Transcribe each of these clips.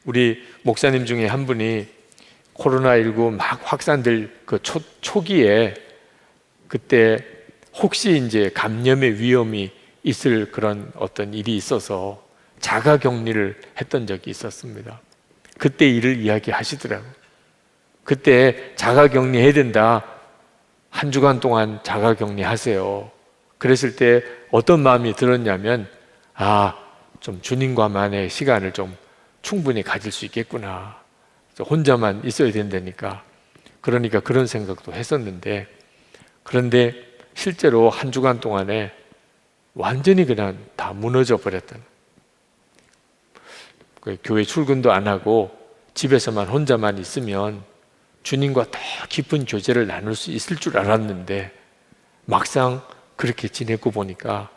우리 목사님 중에 한 분이 코로나19 막 확산될 그 초기에 그때 혹시 이제 감염의 위험이 있을 그런 어떤 일이 있어서 자가격리를 했던 적이 있었습니다. 그때 일을 이야기하시더라고요. 그때 자가격리 해야 된다. 한 주간 동안 자가격리 하세요. 그랬을 때 어떤 마음이 들었냐면, 좀 주님과만의 시간을 좀 충분히 가질 수 있겠구나. 혼자만 있어야 된다니까. 그러니까 그런 생각도 했었는데, 그런데 실제로 한 주간 동안에 완전히 그냥 다 무너져 버렸던, 교회 출근도 안 하고 집에서만 혼자만 있으면 주님과 더 깊은 교제를 나눌 수 있을 줄 알았는데, 막상 그렇게 지내고 보니까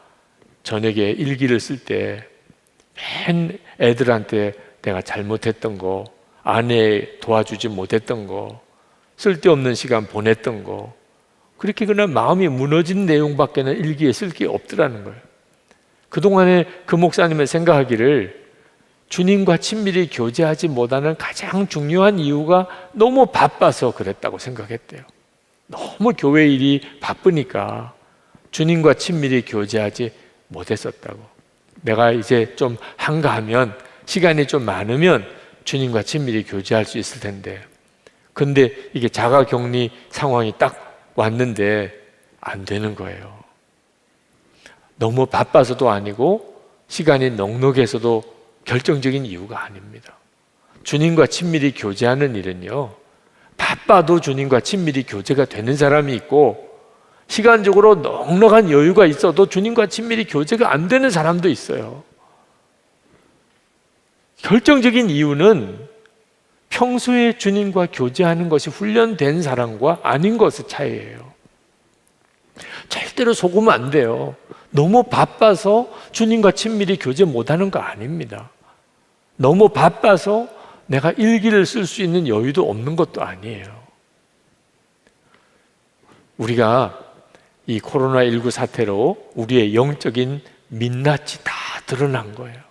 저녁에 일기를 쓸 때 맨 애들한테 내가 잘못했던 거, 아내 도와주지 못했던 거, 쓸데없는 시간 보냈던 거, 그렇게 그냥 마음이 무너진 내용밖에는 일기에 쓸 게 없더라는 거예요. 그동안에 그 목사님은 생각하기를 주님과 친밀히 교제하지 못하는 가장 중요한 이유가 너무 바빠서 그랬다고 생각했대요. 너무 교회 일이 바쁘니까 주님과 친밀히 교제하지 못했었다고. 내가 이제 좀 한가하면, 시간이 좀 많으면 주님과 친밀히 교제할 수 있을 텐데, 근데 이게 자가격리 상황이 딱 왔는데 안 되는 거예요. 너무 바빠서도 아니고 시간이 넉넉해서도 결정적인 이유가 아닙니다. 주님과 친밀히 교제하는 일은요, 바빠도 주님과 친밀히 교제가 되는 사람이 있고, 시간적으로 넉넉한 여유가 있어도 주님과 친밀히 교제가 안 되는 사람도 있어요. 결정적인 이유는 평소에 주님과 교제하는 것이 훈련된 사람과 아닌 것의 차이예요. 절대로 속으면 안 돼요. 너무 바빠서 주님과 친밀히 교제 못하는 거 아닙니다. 너무 바빠서 내가 일기를 쓸 수 있는 여유도 없는 것도 아니에요. 우리가 이 코로나19 사태로 우리의 영적인 민낯이 다 드러난 거예요.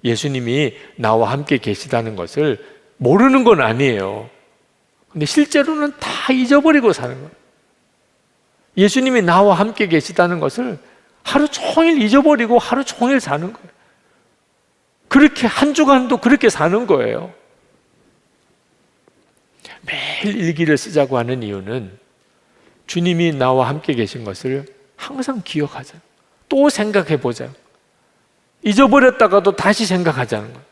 예수님이 나와 함께 계시다는 것을 모르는 건 아니에요. 근데 실제로는 다 잊어버리고 사는 거예요. 예수님이 나와 함께 계시다는 것을 하루 종일 잊어버리고 하루 종일 사는 거예요. 그렇게 한 주간도 그렇게 사는 거예요. 매일 일기를 쓰자고 하는 이유는 주님이 나와 함께 계신 것을 항상 기억하자, 또 생각해보자, 잊어버렸다가도 다시 생각하자는 거예요.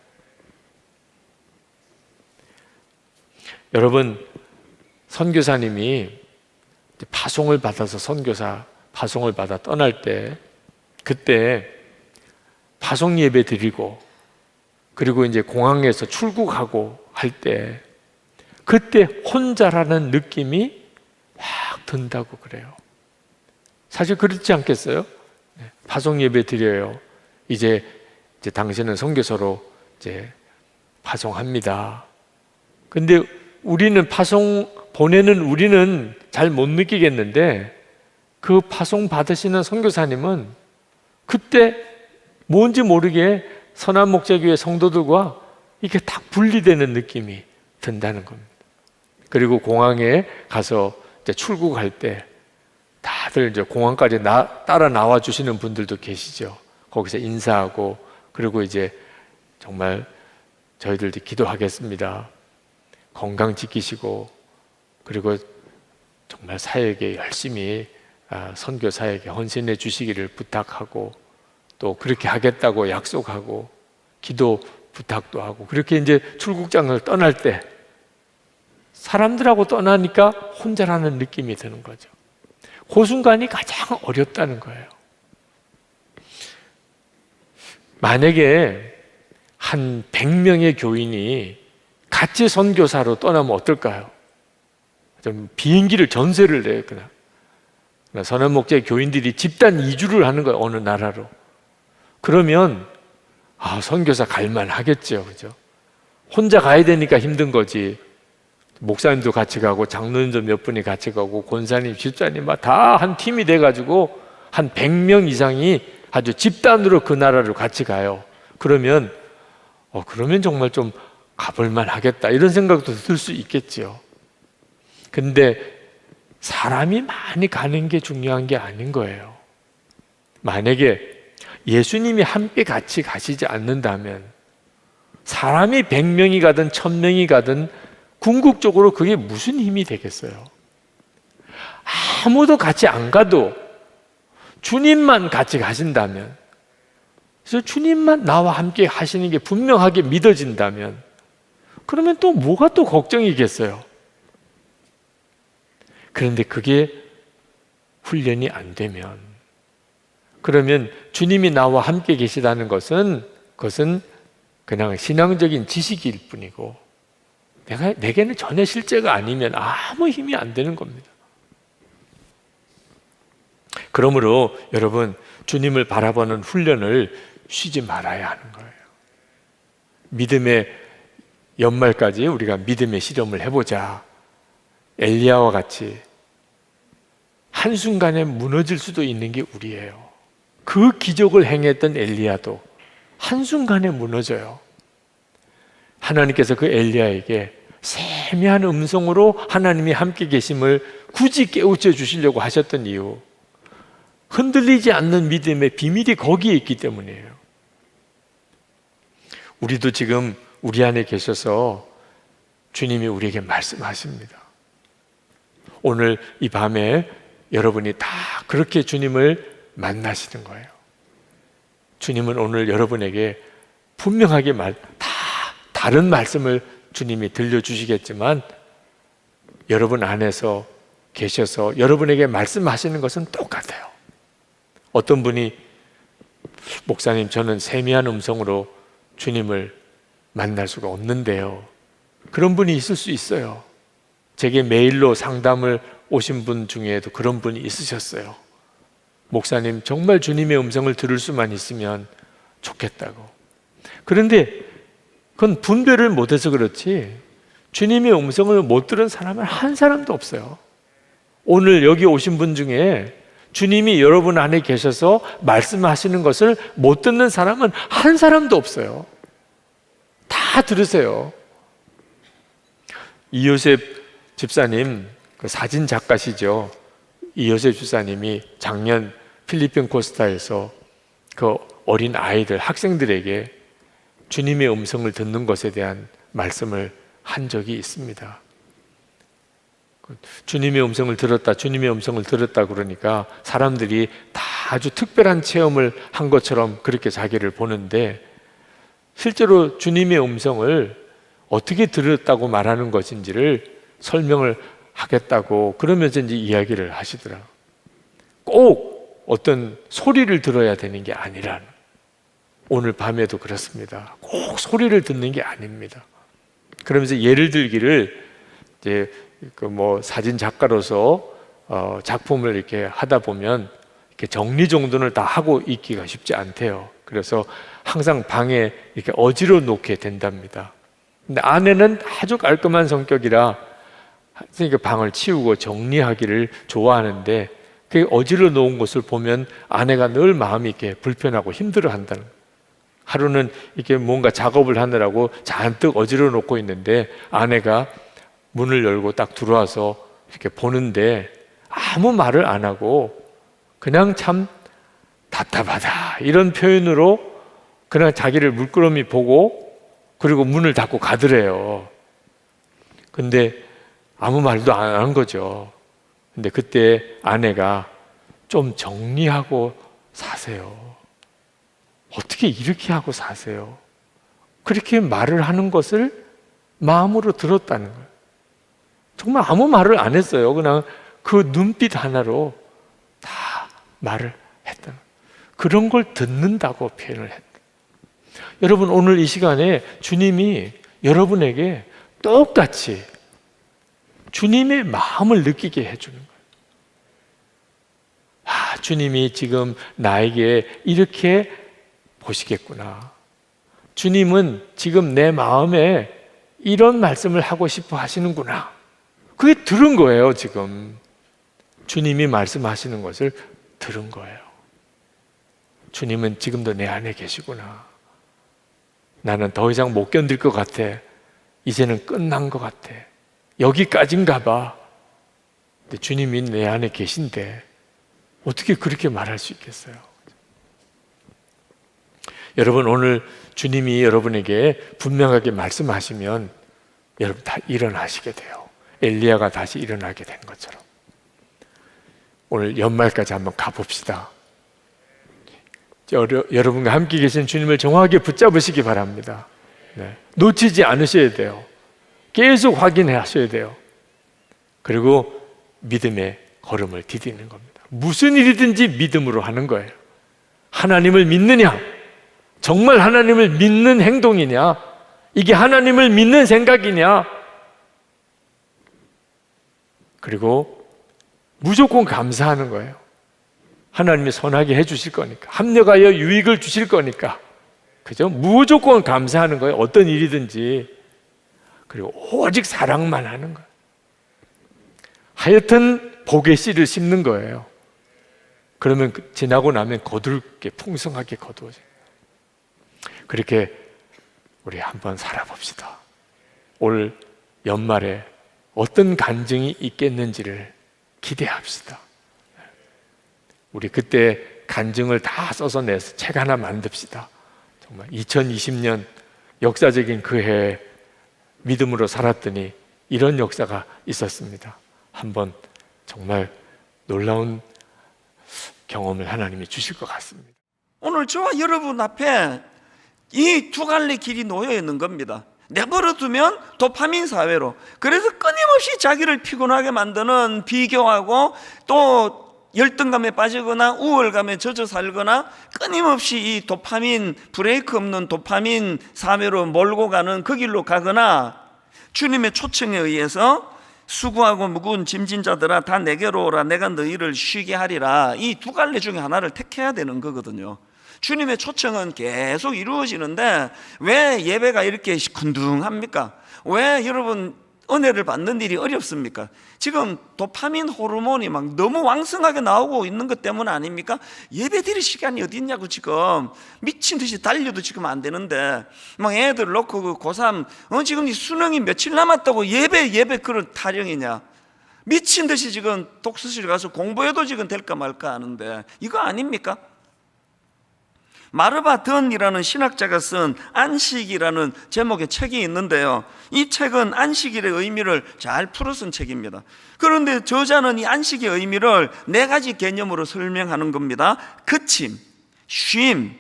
여러분, 선교사님이 파송을 받아서 선교사 파송을 받아 떠날 때, 그때 파송 예배 드리고 그리고 이제 공항에서 출국하고 할 때, 그때 혼자라는 느낌이 확 든다고 그래요. 사실 그렇지 않겠어요? 파송 예배 드려요. 이제 당신은 선교사로 이제 파송합니다. 근데 우리는 파송 보내는 우리는 잘 못 느끼겠는데, 그 파송 받으시는 선교사님은 그때 뭔지 모르게 선한목자교회 성도들과 이렇게 딱 분리되는 느낌이 든다는 겁니다. 그리고 공항에 가서 이제 출국할 때 다들 이제 공항까지 따라 나와 주시는 분들도 계시죠. 거기서 인사하고, 그리고 이제 정말 저희들도 기도하겠습니다, 건강 지키시고, 그리고 정말 사역에 열심히 선교 사역에 헌신해 주시기를 부탁하고, 또 그렇게 하겠다고 약속하고 기도 부탁도 하고, 그렇게 이제 출국장을 떠날 때 사람들하고 떠나니까 혼자라는 느낌이 드는 거죠. 그 순간이 가장 어렵다는 거예요. 만약에 한 100명의 교인이 같이 선교사로 떠나면 어떨까요? 좀 비행기를 전세를 내요. 그냥 선한목자의 교인들이 집단 이주를 하는 거예요, 어느 나라로. 그러면 선교사 갈만 하겠죠, 그죠? 혼자 가야 되니까 힘든 거지. 목사님도 같이 가고 장로님도 몇 분이 같이 가고 권사님, 집사님 다 한 팀이 돼가지고 한 100명 이상이 아주 집단으로 그 나라로 같이 가요. 그러면 정말 좀 가볼만 하겠다 이런 생각도 들 수 있겠지요. 근데 사람이 많이 가는 게 중요한 게 아닌 거예요. 만약에 예수님이 함께 같이 가시지 않는다면 사람이 100명이 가든 1000명이 가든 궁극적으로 그게 무슨 힘이 되겠어요? 아무도 같이 안 가도 주님만 같이 가신다면, 그래서 주님만 나와 함께 하시는 게 분명하게 믿어진다면, 그러면 또 뭐가 또 걱정이겠어요? 그런데 그게 훈련이 안 되면, 그러면 주님이 나와 함께 계시다는 것은 그것은 그냥 신앙적인 지식일 뿐이고 내게는 전혀 실제가 아니면 아무 힘이 안 되는 겁니다. 그러므로 여러분, 주님을 바라보는 훈련을 쉬지 말아야 하는 거예요. 믿음의 연말까지 우리가 믿음의 실험을 해보자. 엘리야와 같이 한순간에 무너질 수도 있는 게 우리예요. 그 기적을 행했던 엘리야도 한순간에 무너져요. 하나님께서 그 엘리야에게 세미한 음성으로 하나님이 함께 계심을 굳이 깨우쳐 주시려고 하셨던 이유, 흔들리지 않는 믿음의 비밀이 거기에 있기 때문이에요. 우리도 지금 우리 안에 계셔서 주님이 우리에게 말씀하십니다. 오늘 이 밤에 여러분이 다 그렇게 주님을 만나시는 거예요. 주님은 오늘 여러분에게 분명하게 다 다른 말씀을 주님이 들려주시겠지만 여러분 안에서 계셔서 여러분에게 말씀하시는 것은 똑같아요. 어떤 분이 목사님, 저는 세미한 음성으로 주님을 만날 수가 없는데요. 그런 분이 있을 수 있어요. 제게 메일로 상담을 오신 분 중에도 그런 분이 있으셨어요. 목사님, 정말 주님의 음성을 들을 수만 있으면 좋겠다고. 그런데 그건 분별을 못해서 그렇지 주님의 음성을 못 들은 사람은 한 사람도 없어요. 오늘 여기 오신 분 중에 주님이 여러분 안에 계셔서 말씀하시는 것을 못 듣는 사람은 한 사람도 없어요. 다 들으세요. 이요셉 집사님, 그 사진 작가시죠. 이요셉 집사님이 작년 필리핀 코스타에서 그 어린 아이들, 학생들에게 주님의 음성을 듣는 것에 대한 말씀을 한 적이 있습니다. 주님의 음성을 들었다, 주님의 음성을 들었다 그러니까 사람들이 다 아주 특별한 체험을 한 것처럼 그렇게 자기를 보는데 실제로 주님의 음성을 어떻게 들었다고 말하는 것인지를 설명을 하겠다고 그러면서 이제 이야기를 하시더라. 꼭 어떤 소리를 들어야 되는 게 아니라, 오늘 밤에도 그렇습니다. 꼭 소리를 듣는 게 아닙니다. 그러면서 예를 들기를 이제 그 뭐 사진 작가로서 작품을 이렇게 하다 보면 이렇게 정리정돈을 다 하고 있기가 쉽지 않대요. 그래서 항상 방에 이렇게 어지러 놓게 된답니다. 근데 아내는 아주 깔끔한 성격이라 그러니까 방을 치우고 정리하기를 좋아하는데 그 어지러 놓은 것을 보면 아내가 늘 마음이 이렇게 불편하고 힘들어한다는 거예요. 하루는 이렇게 뭔가 작업을 하느라고 잔뜩 어지러 놓고 있는데 아내가 문을 열고 딱 들어와서 이렇게 보는데 아무 말을 안 하고 그냥 참 답답하다 이런 표현으로 그냥 자기를 물끄러미 보고 그리고 문을 닫고 가더래요. 근데 아무 말도 안 한 거죠. 근데 그때 아내가 좀 정리하고 사세요. 어떻게 이렇게 하고 사세요? 그렇게 말을 하는 것을 마음으로 들었다는 거예요. 정말 아무 말을 안 했어요. 그냥 그 눈빛 하나로 다 말을 했다는 거예요. 그런 걸 듣는다고 표현을 했다. 여러분, 오늘 이 시간에 주님이 여러분에게 똑같이 주님의 마음을 느끼게 해주는 거예요. 아, 주님이 지금 나에게 이렇게 보시겠구나. 주님은 지금 내 마음에 이런 말씀을 하고 싶어 하시는구나. 그게 들은 거예요. 지금 주님이 말씀하시는 것을 들은 거예요. 주님은 지금도 내 안에 계시구나. 나는 더 이상 못 견딜 것 같아. 이제는 끝난 것 같아. 여기까지인가 봐. 근데 주님이 내 안에 계신데 어떻게 그렇게 말할 수 있겠어요? 여러분, 오늘 주님이 여러분에게 분명하게 말씀하시면 여러분 다 일어나시게 돼요. 엘리야가 다시 일어나게 된 것처럼. 오늘 연말까지 한번 가봅시다. 여러분과 함께 계신 주님을 정확하게 붙잡으시기 바랍니다. 네. 놓치지 않으셔야 돼요. 계속 확인하셔야 돼요. 그리고 믿음의 걸음을 디디는 겁니다. 무슨 일이든지 믿음으로 하는 거예요. 하나님을 믿느냐? 정말 하나님을 믿는 행동이냐? 이게 하나님을 믿는 생각이냐? 그리고 무조건 감사하는 거예요. 하나님이 선하게 해주실 거니까, 합력하여 유익을 주실 거니까, 그죠? 무조건 감사하는 거예요. 어떤 일이든지. 그리고 오직 사랑만 하는 거예요. 하여튼 복의 씨를 심는 거예요. 그러면 지나고 나면 거둘게 풍성하게 거두어져요. 그렇게 우리 한번 살아봅시다. 올 연말에 어떤 간증이 있겠는지를 기대합시다. 우리 그때 간증을 다 써서 내서 책 하나 만듭시다. 정말 2020년 역사적인 그 해에 믿음으로 살았더니 이런 역사가 있었습니다. 한번 정말 놀라운 경험을 하나님이 주실 것 같습니다. 오늘 저와 여러분 앞에 이 두 갈래 길이 놓여 있는 겁니다. 내버려 두면 도파민 사회로, 그래서 끊임없이 자기를 피곤하게 만드는 비교하고 또 열등감에 빠지거나 우월감에 젖어 살거나 끊임없이 이 도파민, 브레이크 없는 도파민 사회로 몰고 가는 그 길로 가거나, 주님의 초청에 의해서 수고하고 무거운 짐진 자들아 다 내게로 오라 내가 너희를 쉬게 하리라, 이 두 갈래 중에 하나를 택해야 되는 거거든요. 주님의 초청은 계속 이루어지는데 왜 예배가 이렇게 시큰둥합니까? 왜 여러분 은혜를 받는 일이 어렵습니까? 지금 도파민 호르몬이 막 너무 왕성하게 나오고 있는 것 때문 아닙니까? 예배 드릴 시간이 어디 있냐고 지금 미친 듯이 달려도 지금 안 되는데, 막 애들 놓고 그 고3 지금 이 수능이 며칠 남았다고 예배 그런 타령이냐? 미친 듯이 지금 독서실 가서 공부해도 지금 될까 말까 하는데 이거 아닙니까? 마르바 던이라는 신학자가 쓴 안식이라는 제목의 책이 있는데요, 이 책은 안식일의 의미를 잘 풀어 쓴 책입니다. 그런데 저자는 이 안식의 의미를 네 가지 개념으로 설명하는 겁니다. 그침, 쉼,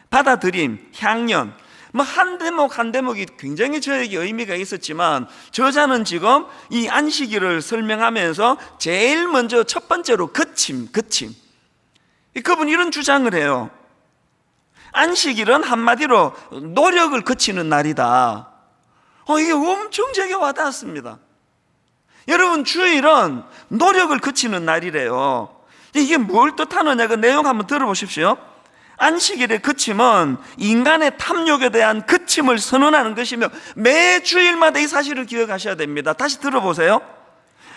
받아들임, 향연. 한 대목 한 대목이 굉장히 저에게 의미가 있었지만, 저자는 지금 이 안식일을 설명하면서 제일 먼저 첫 번째로 그침. 그분이 이런 주장을 해요. 안식일은 한마디로 노력을 그치는 날이다. 이게 엄청 제게 와닿았습니다. 여러분, 주일은 노력을 그치는 날이래요. 이게 뭘 뜻하느냐, 그 내용 한번 들어보십시오. 안식일의 그침은 인간의 탐욕에 대한 그침을 선언하는 것이며, 매 주일마다 이 사실을 기억하셔야 됩니다. 다시 들어보세요.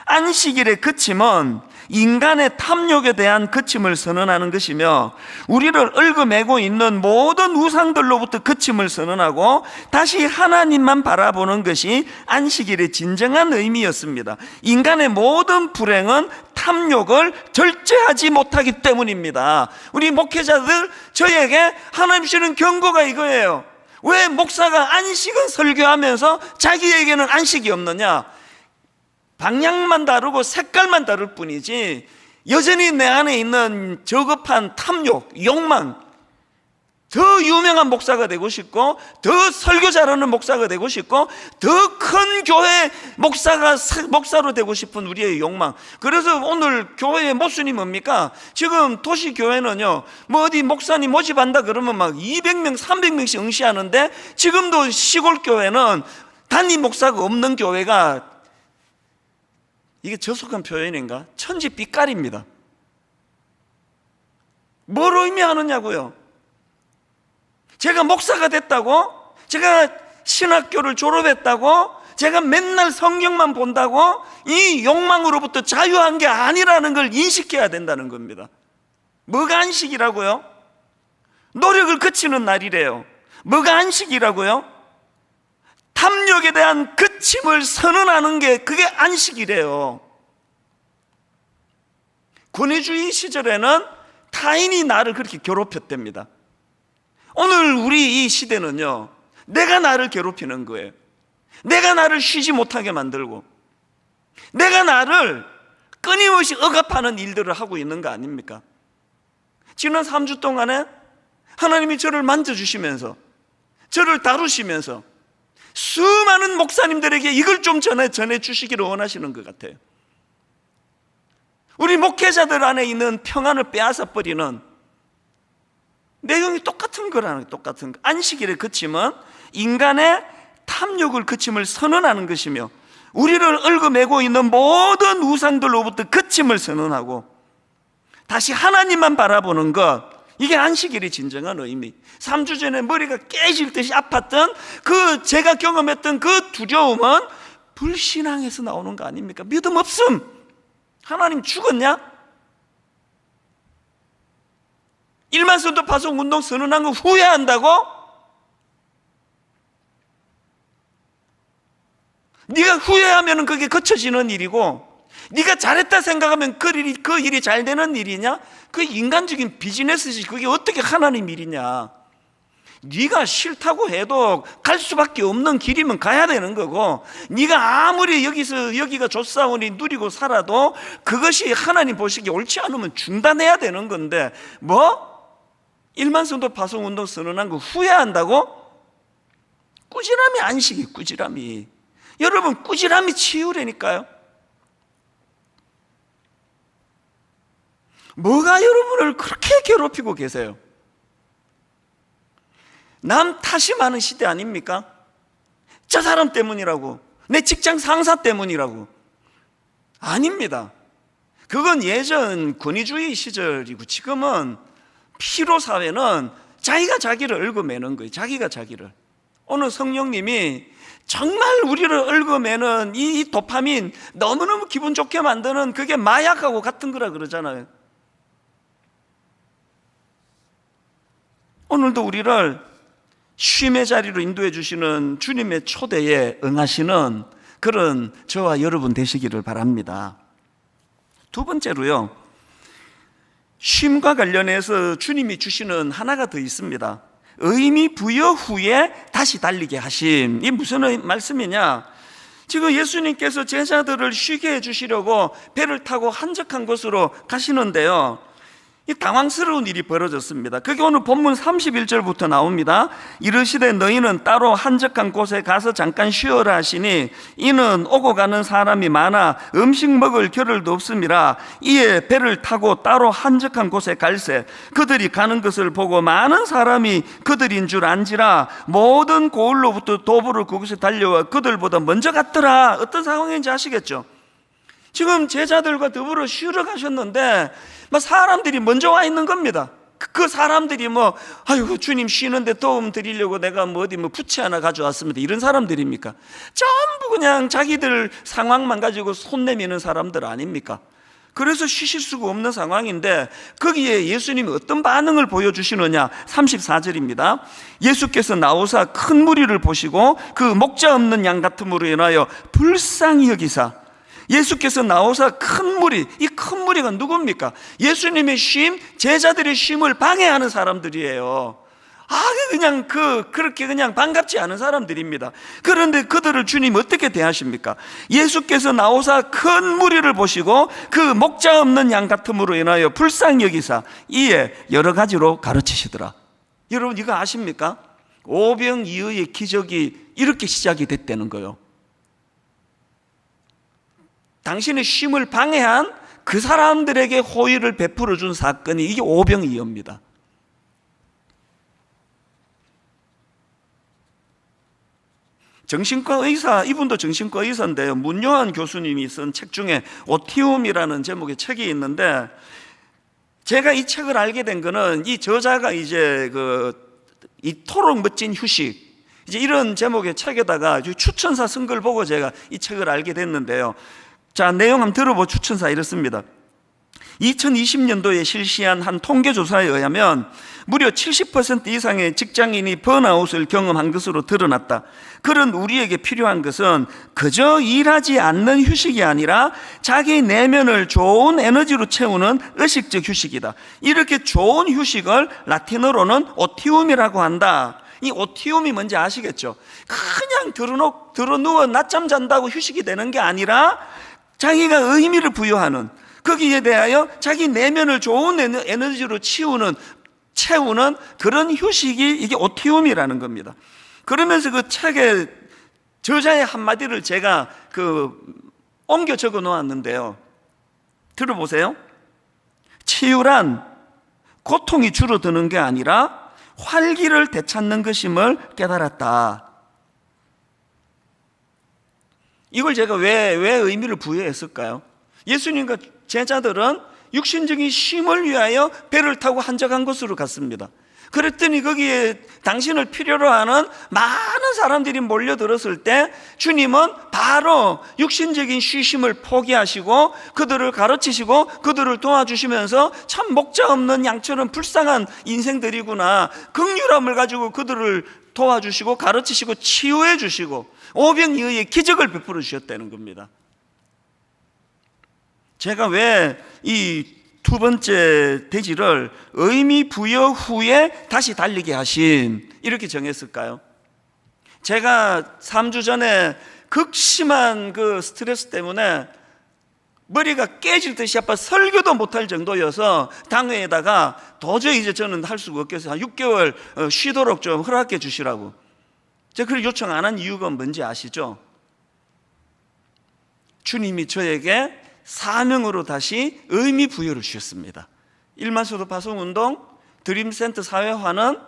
안식일의 그침은 인간의 탐욕에 대한 그침을 선언하는 것이며, 우리를 얽어매고 있는 모든 우상들로부터 그침을 선언하고 다시 하나님만 바라보는 것이 안식일의 진정한 의미였습니다. 인간의 모든 불행은 탐욕을 절제하지 못하기 때문입니다. 우리 목회자들, 저에게 하나님 주시는 경고가 이거예요. 왜 목사가 안식은 설교하면서 자기에게는 안식이 없느냐? 방향만 다르고 색깔만 다를 뿐이지 여전히 내 안에 있는 저급한 탐욕, 욕망, 더 유명한 목사가 되고 싶고, 더 설교 잘하는 목사가 되고 싶고, 더 큰 교회 목사로 되고 싶은 우리의 욕망. 그래서 오늘 교회의 모순이 뭡니까? 지금 도시교회는요, 어디 목사님 모집한다 그러면 막 200명, 300명씩 응시하는데, 지금도 시골 교회는 단임 목사가 없는 교회가, 이게 저속한 표현인가? 천지 빛깔입니다. 뭘 의미하느냐고요? 제가 목사가 됐다고? 제가 신학교를 졸업했다고? 제가 맨날 성경만 본다고? 이 욕망으로부터 자유한 게 아니라는 걸 인식해야 된다는 겁니다. 뭐가 안식이라고요? 노력을 그치는 날이래요. 뭐가 안식이라고요? 탐욕에 대한 그침을 선언하는 게 그게 안식이래요. 권위주의 시절에는 타인이 나를 그렇게 괴롭혔답니다. 오늘 우리 이 시대는요, 내가 나를 괴롭히는 거예요. 내가 나를 쉬지 못하게 만들고, 내가 나를 끊임없이 억압하는 일들을 하고 있는 거 아닙니까? 지난 3주 동안에 하나님이 저를 만져주시면서, 저를 다루시면서 수많은 목사님들에게 이걸 좀 전해주시기를 원하시는 것 같아요. 우리 목회자들 안에 있는 평안을 빼앗아 버리는 내용이 똑같은 거라는 거예요. 똑같은 거. 안식일의 그침은 인간의 탐욕을 그침을 선언하는 것이며, 우리를 얽어매고 있는 모든 우상들로부터 그침을 선언하고 다시 하나님만 바라보는 것, 이게 안식일의 진정한 의미. 3주 전에 머리가 깨질 듯이 아팠던 제가 경험했던 그 두려움은 불신앙에서 나오는 거 아닙니까? 믿음 없음. 하나님 죽었냐? 일만선도 파송 운동 선언한 거 후회한다고? 네가 후회하면 그게 거쳐지는 일이고, 네가 잘했다 생각하면 그 일이 잘 되는 일이냐? 그 인간적인 비즈니스지, 그게 어떻게 하나님 일이냐? 네가 싫다고 해도 갈 수밖에 없는 길이면 가야 되는 거고, 네가 아무리 여기가 좋사오니 누리고 살아도 그것이 하나님 보시기에 옳지 않으면 중단해야 되는 건데, 일만성도 파송운동 선언한 거 후회한다고? 꾸지람이 안식이, 꾸지람이. 여러분, 꾸지람이 치유라니까요. 뭐가 여러분을 그렇게 괴롭히고 계세요? 남 탓이 많은 시대 아닙니까? 저 사람 때문이라고, 내 직장 상사 때문이라고. 아닙니다. 그건 예전 권위주의 시절이고, 지금은 피로사회는 자기가 자기를 얽어매는 거예요. 자기가 자기를. 오늘 성령님이 정말 우리를 얽어매는 이 도파민, 너무너무 기분 좋게 만드는 그게 마약하고 같은 거라 그러잖아요. 오늘도 우리를 쉼의 자리로 인도해 주시는 주님의 초대에 응하시는 그런 저와 여러분 되시기를 바랍니다. 두 번째로요, 쉼과 관련해서 주님이 주시는 하나가 더 있습니다. 의미 부여 후에 다시 달리게 하심. 이게 무슨 말씀이냐? 지금 예수님께서 제자들을 쉬게 해주시려고 배를 타고 한적한 곳으로 가시는데요, 이 당황스러운 일이 벌어졌습니다. 그게 오늘 본문 31절부터 나옵니다. 이르시되 너희는 따로 한적한 곳에 가서 잠깐 쉬어라 하시니, 이는 오고 가는 사람이 많아 음식 먹을 겨를도 없음이라. 이에 배를 타고 따로 한적한 곳에 갈새 그들이 가는 것을 보고 많은 사람이 그들인 줄 안지라. 모든 고을로부터 도보로 그곳에 달려와 그들보다 먼저 갔더라. 어떤 상황인지 아시겠죠? 지금 제자들과 더불어 쉬러 가셨는데 사람들이 먼저 와 있는 겁니다. 그 사람들이 아이고 주님 쉬는데 도움 드리려고 내가 어디 부채 하나 가져왔습니다, 이런 사람들입니까? 전부 그냥 자기들 상황만 가지고 손 내미는 사람들 아닙니까? 그래서 쉬실 수가 없는 상황인데, 거기에 예수님이 어떤 반응을 보여주시느냐? 34절입니다. 예수께서 나오사 큰 무리를 보시고 그 목자 없는 양 같음으로 인하여 불쌍히 여기사. 예수께서 나오사 큰 무리, 이 큰 무리가 누굽니까? 예수님의 쉼, 제자들의 쉼을 방해하는 사람들이에요. 그렇게 그냥 반갑지 않은 사람들입니다. 그런데 그들을 주님 어떻게 대하십니까? 예수께서 나오사 큰 무리를 보시고 그 목자 없는 양 같음으로 인하여 불쌍히 여기사 이에 여러 가지로 가르치시더라. 여러분, 이거 아십니까? 오병이어의 기적이 이렇게 시작이 됐다는 거예요. 당신의 쉼을 방해한 그 사람들에게 호의를 베풀어 준 사건이, 이게 오병이어입니다. 정신과 의사, 이분도 정신과 의사인데요, 문요한 교수님이 쓴 책 중에 오티움이라는 제목의 책이 있는데, 제가 이 책을 알게 된 거는 이 저자가 이토록 멋진 휴식, 이런 제목의 책에다가 추천사 쓴 걸 보고 제가 이 책을 알게 됐는데요. 자, 내용 한번 들어보. 추천사 이렇습니다. 2020년도에 실시한 한 통계조사에 의하면 무려 70% 이상의 직장인이 번아웃을 경험한 것으로 드러났다. 그런 우리에게 필요한 것은 그저 일하지 않는 휴식이 아니라 자기 내면을 좋은 에너지로 채우는 의식적 휴식이다. 이렇게 좋은 휴식을 라틴어로는 오티움이라고 한다. 이 오티움이 뭔지 아시겠죠? 그냥 들어누워 낮잠 잔다고 휴식이 되는 게 아니라 자기가 의미를 부여하는, 거기에 대하여 자기 내면을 좋은 에너지로 채우는 그런 휴식이 이게 오티움이라는 겁니다. 그러면서 그 책의 저자의 한마디를 제가 옮겨 적어 놓았는데요. 들어보세요. 치유란 고통이 줄어드는 게 아니라 활기를 되찾는 것임을 깨달았다. 이걸 제가 왜 의미를 부여했을까요? 예수님과 제자들은 육신적인 쉼을 위하여 배를 타고 한적한 곳으로 갔습니다. 그랬더니 거기에 당신을 필요로 하는 많은 사람들이 몰려들었을 때 주님은 바로 육신적인 쉬심을 포기하시고 그들을 가르치시고 그들을 도와주시면서 참 목자 없는 양처럼 불쌍한 인생들이구나, 긍휼함을 가지고 그들을 도와주시고 가르치시고 치유해 주시고 오병이어의 기적을 베풀어 주셨다는 겁니다. 제가 왜 이 두 번째 대지를 의미 부여 후에 다시 달리게 하신 이렇게 정했을까요? 제가 3주 전에 극심한 그 스트레스 때문에 머리가 깨질 듯이 아파 설교도 못할 정도여서 당회에다가 도저히 이제 저는 할 수가 없겠어요. 한 6개월 쉬도록 좀 허락해 주시라고. 제가 그걸 요청 안 한 이유가 뭔지 아시죠? 주님이 저에게 사명으로 다시 의미 부여를 주셨습니다. 일만수도 파송운동, 드림센터 사회화는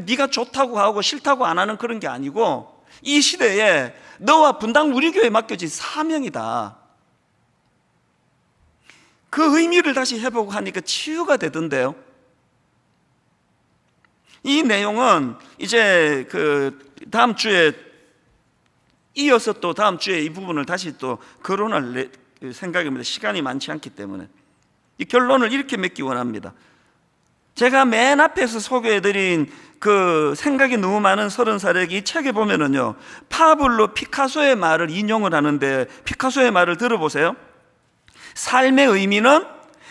네가 좋다고 하고 싫다고 안 하는 그런 게 아니고 이 시대에 너와 분당 우리 교회에 맡겨진 사명이다. 그 의미를 다시 해보고 하니까 치유가 되던데요. 이 내용은 이제 다음 주에 이어서 또 다음 주에 이 부분을 다시 또 거론할 생각입니다. 시간이 많지 않기 때문에 이 결론을 이렇게 맺기 원합니다. 제가 맨 앞에서 소개해드린 그 생각이 너무 많은 30살에게 이 책에 보면은요, 파블로 피카소의 말을 인용을 하는데 피카소의 말을 들어보세요. 삶의 의미는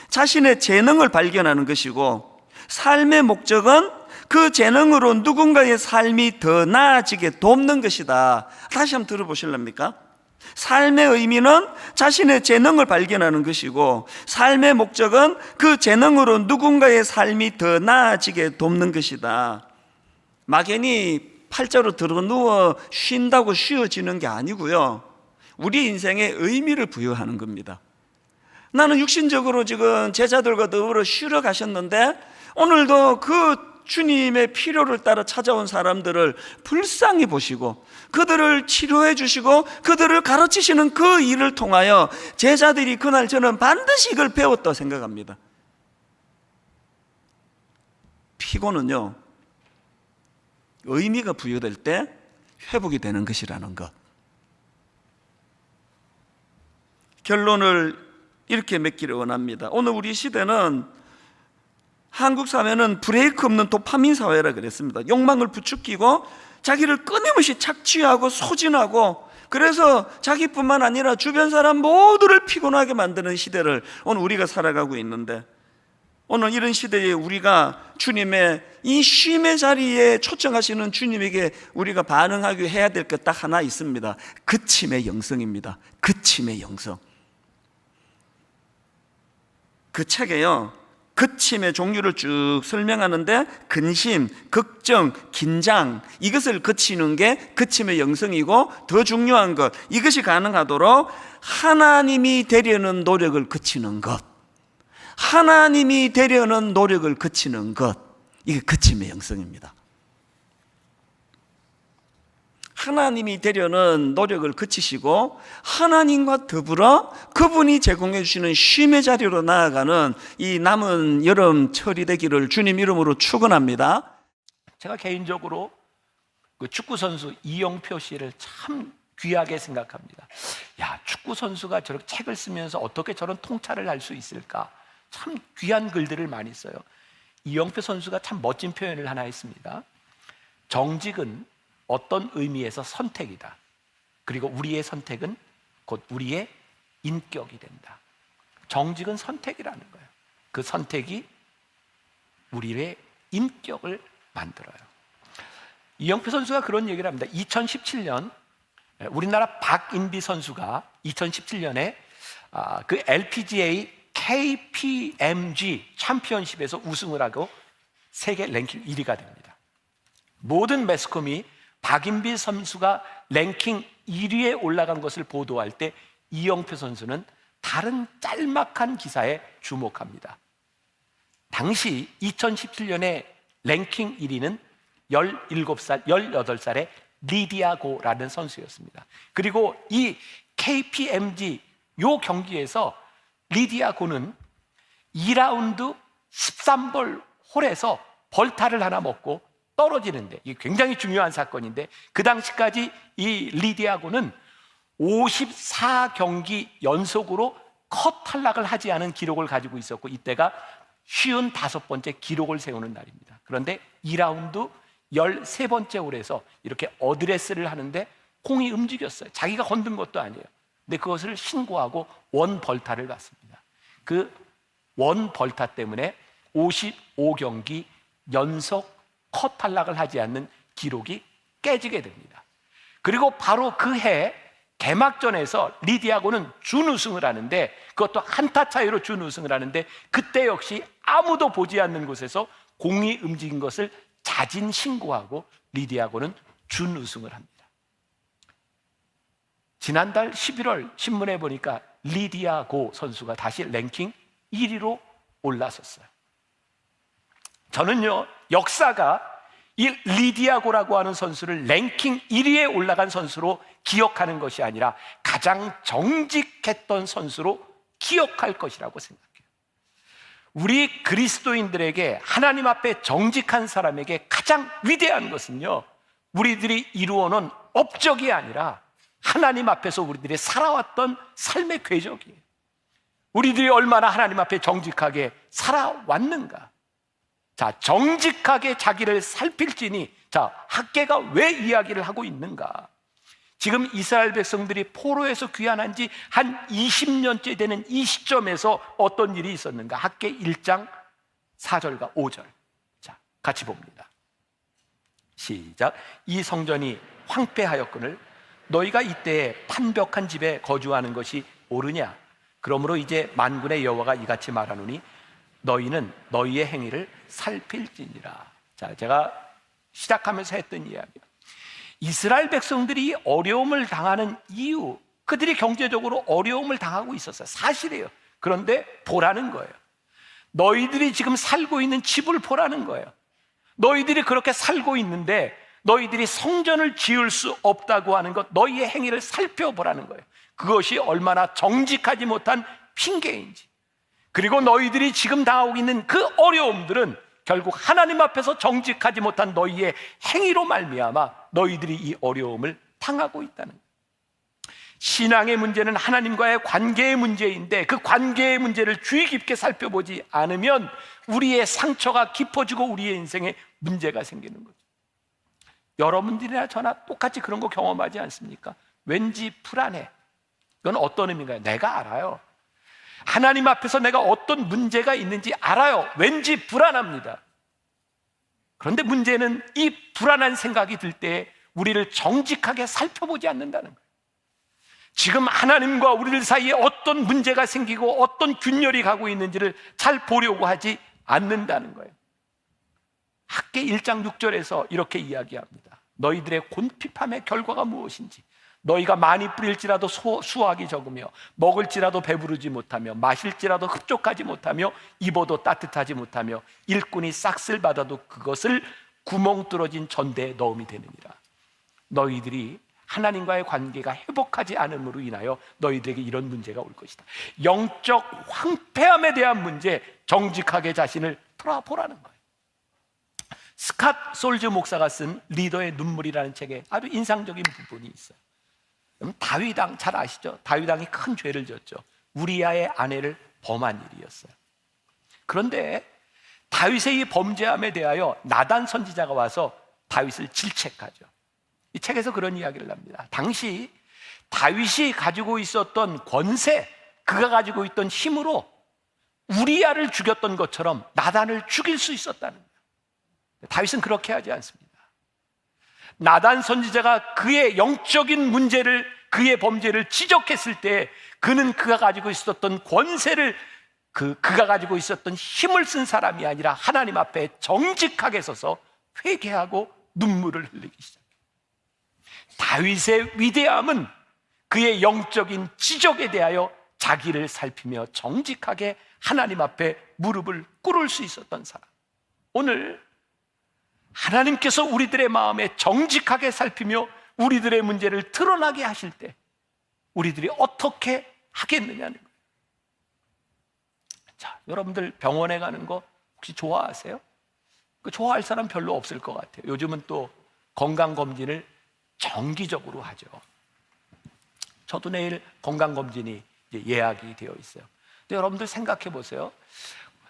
자신의 재능을 발견하는 것이고 삶의 목적은 그 재능으로 누군가의 삶이 더 나아지게 돕는 것이다. 다시 한번 들어보실랍니까? 삶의 의미는 자신의 재능을 발견하는 것이고 삶의 목적은 그 재능으로 누군가의 삶이 더 나아지게 돕는 것이다. 막연히 팔자로 들어누워 쉰다고 쉬어지는 게 아니고요, 우리 인생에 의미를 부여하는 겁니다. 나는 육신적으로 지금 제자들과 더불어 쉬러 가셨는데 오늘도 그 주님의 필요를 따라 찾아온 사람들을 불쌍히 보시고 그들을 치료해 주시고 그들을 가르치시는 그 일을 통하여 제자들이 그날 저는 반드시 이걸 배웠다고 생각합니다. 피곤은요, 의미가 부여될 때 회복이 되는 것이라는 것. 결론을 이렇게 맺기를 원합니다. 오늘 우리 시대는 한국 사회는 브레이크 없는 도파민 사회라 그랬습니다. 욕망을 부추기고 자기를 끊임없이 착취하고 소진하고 그래서 자기뿐만 아니라 주변 사람 모두를 피곤하게 만드는 시대를 오늘 우리가 살아가고 있는데, 오늘 이런 시대에 우리가 주님의 이 쉼의 자리에 초청하시는 주님에게 우리가 반응하기 해야 될 것 딱 하나 있습니다. 그침의 영성입니다. 그침의 영성. 그 책에요, 그침의 종류를 쭉 설명하는데 근심, 걱정, 긴장, 이것을 그치는 게 그침의 영성이고, 더 중요한 것, 이것이 가능하도록 하나님이 되려는 노력을 그치는 것, 하나님이 되려는 노력을 그치는 것, 이게 그침의 영성입니다. 하나님이 되려는 노력을 그치시고 하나님과 더불어 그분이 제공해 주시는 쉼의 자리로 나아가는 이 남은 여름철이 되기를 주님 이름으로 축원합니다. 제가 개인적으로 그 축구 선수 이영표 씨를 참 귀하게 생각합니다. 야, 축구 선수가 저렇게 책을 쓰면서 어떻게 저런 통찰을 할 수 있을까? 참 귀한 글들을 많이 써요. 이영표 선수가 참 멋진 표현을 하나 했습니다. 정직은 어떤 의미에서 선택이다. 그리고 우리의 선택은 곧 우리의 인격이 된다. 정직은 선택이라는 거예요. 그 선택이 우리의 인격을 만들어요. 이영표 선수가 그런 얘기를 합니다. 2017년 우리나라 박인비 선수가 2017년에 그 LPGA KPMG 챔피언십에서 우승을 하고 세계 랭킹 1위가 됩니다. 모든 매스컴이 박인비 선수가 랭킹 1위에 올라간 것을 보도할 때 이영표 선수는 다른 짤막한 기사에 주목합니다. 당시 2017년에 랭킹 1위는 17살, 18살의 리디아 고라는 선수였습니다. 그리고 이 KPMG 요 경기에서 리디아 고는 2라운드 13볼 홀에서 벌타를 하나 먹고 떨어지는데, 이게 굉장히 중요한 사건인데, 그 당시까지 이 리디아 고는 54경기 연속으로 컷 탈락을 하지 않은 기록을 가지고 있었고, 이때가 55번째 기록을 세우는 날입니다. 그런데 2라운드 13번째 홀에서 이렇게 어드레스를 하는데 공이 움직였어요. 자기가 건든 것도 아니에요. 근데 그것을 신고하고 원 벌타를 받습니다. 그 원 벌타 때문에 55경기 연속 컷 탈락을 하지 않는 기록이 깨지게 됩니다. 그리고 바로 그 해 개막전에서 리디아고는 준우승을 하는데, 그것도 한타 차이로 준우승을 하는데, 그때 역시 아무도 보지 않는 곳에서 공이 움직인 것을 자진 신고하고 리디아고는 준우승을 합니다. 지난달 11월 신문에 보니까 리디아고 선수가 다시 랭킹 1위로 올라섰어요. 저는요, 역사가 이 리디아고라고 하는 선수를 랭킹 1위에 올라간 선수로 기억하는 것이 아니라 가장 정직했던 선수로 기억할 것이라고 생각해요. 우리 그리스도인들에게, 하나님 앞에 정직한 사람에게 가장 위대한 것은요, 우리들이 이루어놓은 업적이 아니라 하나님 앞에서 우리들이 살아왔던 삶의 궤적이에요. 우리들이 얼마나 하나님 앞에 정직하게 살아왔는가. 자, 정직하게 자기를 살필지니, 자, 학개가 왜 이야기를 하고 있는가? 지금 이스라엘 백성들이 포로에서 귀환한 지 한 20년째 되는 이 시점에서 어떤 일이 있었는가? 학개 1장 4절과 5절. 자, 같이 봅니다. 시작. 이 성전이 황폐하였거늘 너희가 이때에 판벽한 집에 거주하는 것이 옳으냐? 그러므로 이제 만군의 여호와가 이같이 말하노니 너희는 너희의 행위를 살필지니라. 자, 제가 시작하면서 했던 이야기예요. 이스라엘 백성들이 어려움을 당하는 이유, 그들이 경제적으로 어려움을 당하고 있었어요. 사실이에요. 그런데 보라는 거예요. 너희들이 지금 살고 있는 집을 보라는 거예요. 너희들이 그렇게 살고 있는데 너희들이 성전을 지을 수 없다고 하는 것, 너희의 행위를 살펴보라는 거예요. 그것이 얼마나 정직하지 못한 핑계인지. 그리고 너희들이 지금 당하고 있는 그 어려움들은 결국 하나님 앞에서 정직하지 못한 너희의 행위로 말미암아 너희들이 이 어려움을 당하고 있다는 거예요. 신앙의 문제는 하나님과의 관계의 문제인데, 그 관계의 문제를 주의 깊게 살펴보지 않으면 우리의 상처가 깊어지고 우리의 인생에 문제가 생기는 거죠. 여러분들이나 저나 똑같이 그런 거 경험하지 않습니까? 왠지 불안해. 이건 어떤 의미인가요? 내가 알아요. 하나님 앞에서 내가 어떤 문제가 있는지 알아요. 왠지 불안합니다. 그런데 문제는 이 불안한 생각이 들 때 우리를 정직하게 살펴보지 않는다는 거예요. 지금 하나님과 우리들 사이에 어떤 문제가 생기고 어떤 균열이 가고 있는지를 잘 보려고 하지 않는다는 거예요. 학개 1장 6절에서 이렇게 이야기합니다. 너희들의 곤핍함의 결과가 무엇인지, 너희가 많이 뿌릴지라도 수확이 적으며 먹을지라도 배부르지 못하며 마실지라도 흡족하지 못하며 입어도 따뜻하지 못하며 일꾼이 싹쓸 받아도 그것을 구멍 뚫어진 전대에 넣음이 되느니라. 너희들이 하나님과의 관계가 회복하지 않음으로 인하여 너희들에게 이런 문제가 올 것이다. 영적 황폐함에 대한 문제, 정직하게 자신을 돌아보라는 거예요. 스캇 솔즈 목사가 쓴 리더의 눈물이라는 책에 아주 인상적인 부분이 있어요. 다윗 왕 잘 아시죠? 다윗 왕이 큰 죄를 졌죠. 우리아의 아내를 범한 일이었어요. 그런데 다윗의 이 범죄함에 대하여 나단 선지자가 와서 다윗을 질책하죠. 이 책에서 그런 이야기를 합니다. 당시 다윗이 가지고 있었던 권세, 그가 가지고 있던 힘으로 우리야를 죽였던 것처럼 나단을 죽일 수 있었다는 거예요. 다윗은 그렇게 하지 않습니다. 나단 선지자가 그의 영적인 문제를, 그의 범죄를 지적했을 때 그는 그가 가지고 있었던 권세를, 그가 가지고 있었던 힘을 쓴 사람이 아니라 하나님 앞에 정직하게 서서 회개하고 눈물을 흘리기 시작해요. 다윗의 위대함은 그의 영적인 지적에 대하여 자기를 살피며 정직하게 하나님 앞에 무릎을 꿇을 수 있었던 사람. 오늘 하나님께서 우리들의 마음에 정직하게 살피며 우리들의 문제를 드러나게 하실 때 우리들이 어떻게 하겠느냐는 거예요. 자, 여러분들 병원에 가는 거 혹시 좋아하세요? 그 좋아할 사람 별로 없을 것 같아요. 요즘은 또 건강검진을 정기적으로 하죠. 저도 내일 건강검진이 예약이 되어 있어요. 근데 여러분들 생각해 보세요.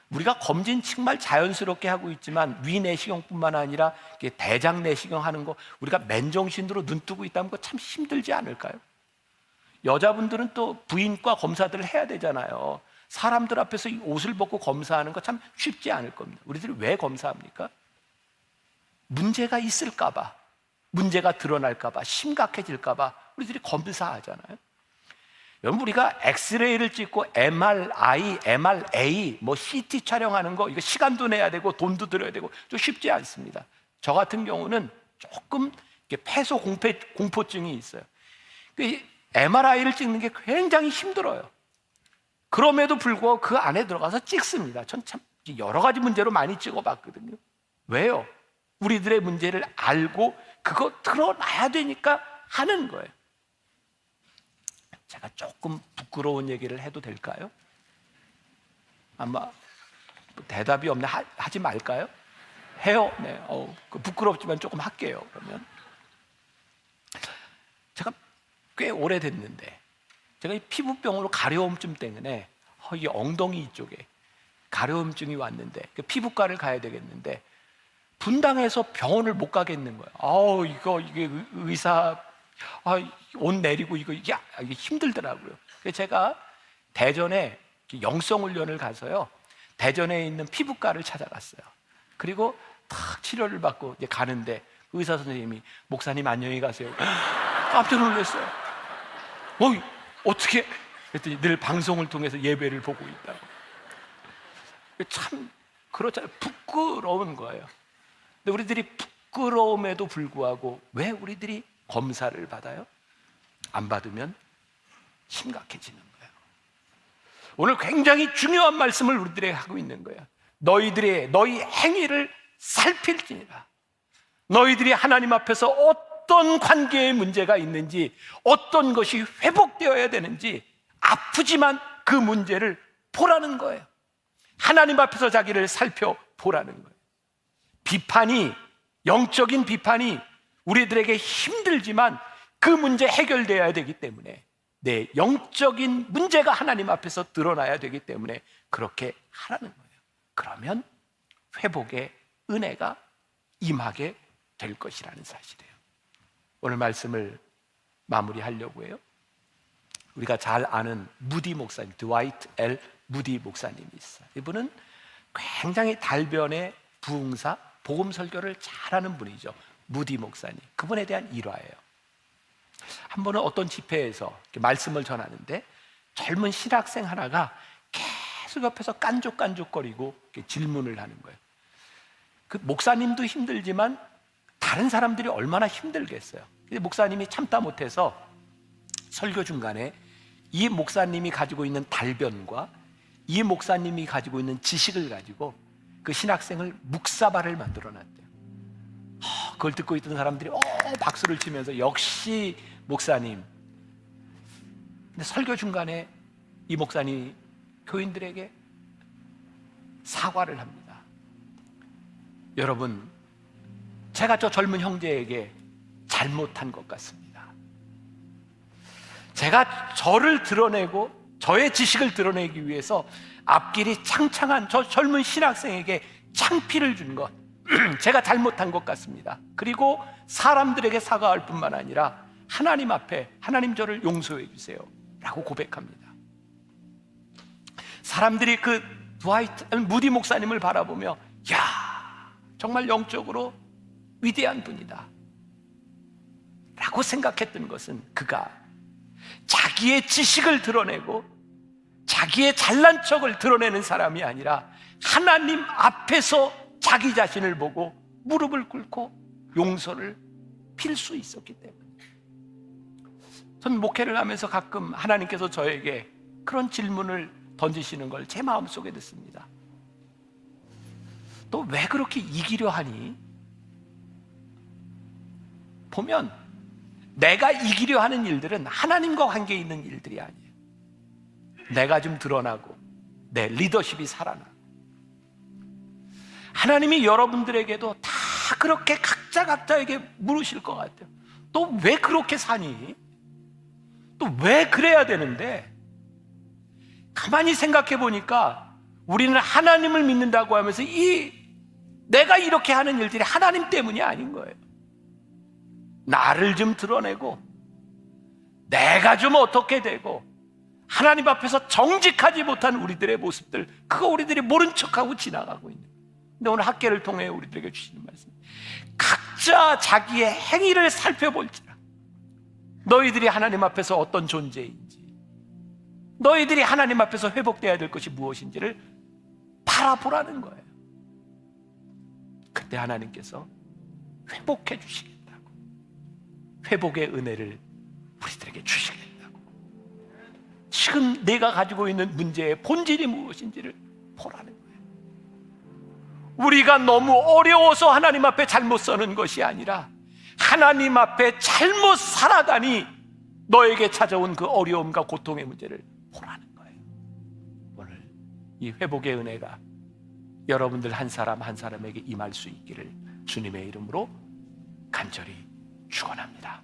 우리가 검진 정말 자연스럽게 하고 있지만 위내시경뿐만 아니라 대장 내시경 하는 거 우리가 맨정신으로 눈 뜨고 있다는 거 참 힘들지 않을까요? 여자분들은 또 부인과 검사들을 해야 되잖아요. 사람들 앞에서 이 옷을 벗고 검사하는 거 참 쉽지 않을 겁니다. 우리들이 왜 검사합니까? 문제가 있을까 봐, 문제가 드러날까 봐, 심각해질까 봐 우리들이 검사하잖아요. 여러분, 우리가 엑스레이를 찍고 MRI, MRA, CT 촬영하는 거 이거 시간도 내야 되고 돈도 들여야 되고 좀 쉽지 않습니다. 저 같은 경우는 조금 폐소 공포증이 있어요. MRI를 찍는 게 굉장히 힘들어요. 그럼에도 불구하고 그 안에 들어가서 찍습니다. 전 참 여러 가지 문제로 많이 찍어봤거든요. 왜요? 우리들의 문제를 알고 그거 드러나야 되니까 하는 거예요. 제가 조금 부끄러운 얘기를 해도 될까요? 아마 대답이 없네. 하지 말까요? 해요? 네. 부끄럽지만 조금 할게요. 그러면 제가 꽤 오래됐는데 제가 이 피부병으로 가려움증 때문에 이 엉덩이 이쪽에 가려움증이 왔는데 피부과를 가야 되겠는데 분당해서 병원을 못 가겠는 거예요. 이게 의사 옷 내리고 이게 힘들더라고요. 그래서 제가 대전에 영성훈련을 가서요, 대전에 있는 피부과를 찾아갔어요. 그리고 탁 치료를 받고 이제 가는데 의사 선생님이 목사님 안녕히 가세요. 깜짝 놀랐어요. 어떻게? 그랬더니 늘 방송을 통해서 예배를 보고 있다고. 참 그렇잖아요. 부끄러운 거예요. 근데 우리들이 부끄러움에도 불구하고 왜 우리들이 검사를 받아요? 안 받으면 심각해지는 거예요. 오늘 굉장히 중요한 말씀을 우리들에게 하고 있는 거예요. 너희 행위를 살필지니라. 너희들이 하나님 앞에서 어떤 관계에 문제가 있는지, 어떤 것이 회복되어야 되는지 아프지만 그 문제를 보라는 거예요. 하나님 앞에서 자기를 살펴보라는 거예요. 비판이, 영적인 비판이 우리들에게 힘들지만 그 문제 해결되어야 되기 때문에, 내 영적인 문제가 하나님 앞에서 드러나야 되기 때문에 그렇게 하라는 거예요. 그러면 회복의 은혜가 임하게 될 것이라는 사실이에요. 오늘 말씀을 마무리하려고 해요. 우리가 잘 아는 무디 목사님, 드와이트 L. 무디 목사님이 있어요. 이분은 굉장히 달변의 부흥사, 복음 설교를 잘하는 분이죠. 무디 목사님. 그분에 대한 일화예요. 한 번은 어떤 집회에서 말씀을 전하는데 젊은 신학생 하나가 계속 옆에서 깐족깐족거리고 질문을 하는 거예요. 그 목사님도 힘들지만 다른 사람들이 얼마나 힘들겠어요. 근데 목사님이 참다 못해서 설교 중간에 이 목사님이 가지고 있는 달변과 이 목사님이 가지고 있는 지식을 가지고 그 신학생을 묵사발을 만들어 놨대요. 그걸 듣고 있던 사람들이 박수를 치면서 역시 목사님. 근데 설교 중간에 이 목사님이 교인들에게 사과를 합니다. 여러분, 제가 저 젊은 형제에게 잘못한 것 같습니다. 제가 저를 드러내고 저의 지식을 드러내기 위해서 앞길이 창창한 저 젊은 신학생에게 창피를 준 것, 제가 잘못한 것 같습니다. 그리고 사람들에게 사과할 뿐만 아니라 하나님 앞에 하나님 저를 용서해 주세요 라고 고백합니다. 사람들이 그 무디 목사님을 바라보며 야, 정말 영적으로 위대한 분이다 라고 생각했던 것은 그가 자기의 지식을 드러내고 자기의 잘난 척을 드러내는 사람이 아니라 하나님 앞에서 자기 자신을 보고 무릎을 꿇고 용서를 빌 수 있었기 때문에. 전 목회를 하면서 가끔 하나님께서 저에게 그런 질문을 던지시는 걸 제 마음속에 듣습니다. 너 왜 그렇게 이기려 하니? 보면 내가 이기려 하는 일들은 하나님과 관계 있는 일들이 아니에요. 내가 좀 드러나고 내 리더십이 살아나고, 하나님이 여러분들에게도 다 그렇게 각자에게 물으실 것 같아요. 너 왜 그렇게 사니? 또 왜 그래야 되는데? 가만히 생각해 보니까 우리는 하나님을 믿는다고 하면서 내가 이렇게 하는 일들이 하나님 때문이 아닌 거예요. 나를 좀 드러내고 내가 좀 어떻게 되고 하나님 앞에서 정직하지 못한 우리들의 모습들, 그거 우리들이 모른 척하고 지나가고 있는 거예요. 근데 오늘 학계를 통해 우리들에게 주시는 말씀, 각자 자기의 행위를 살펴볼지라. 너희들이 하나님 앞에서 어떤 존재인지, 너희들이 하나님 앞에서 회복되어야 될 것이 무엇인지를 바라보라는 거예요. 그때 하나님께서 회복해 주시겠다고, 회복의 은혜를 우리들에게 주시겠다고, 지금 내가 가지고 있는 문제의 본질이 무엇인지를 보라는 거예요. 우리가 너무 어려워서 하나님 앞에 잘못 서는 것이 아니라 하나님 앞에 잘못 살아가니 너에게 찾아온 그 어려움과 고통의 문제를 보라는 거예요. 오늘 이 회복의 은혜가 여러분들 한 사람 한 사람에게 임할 수 있기를 주님의 이름으로 간절히 축원합니다.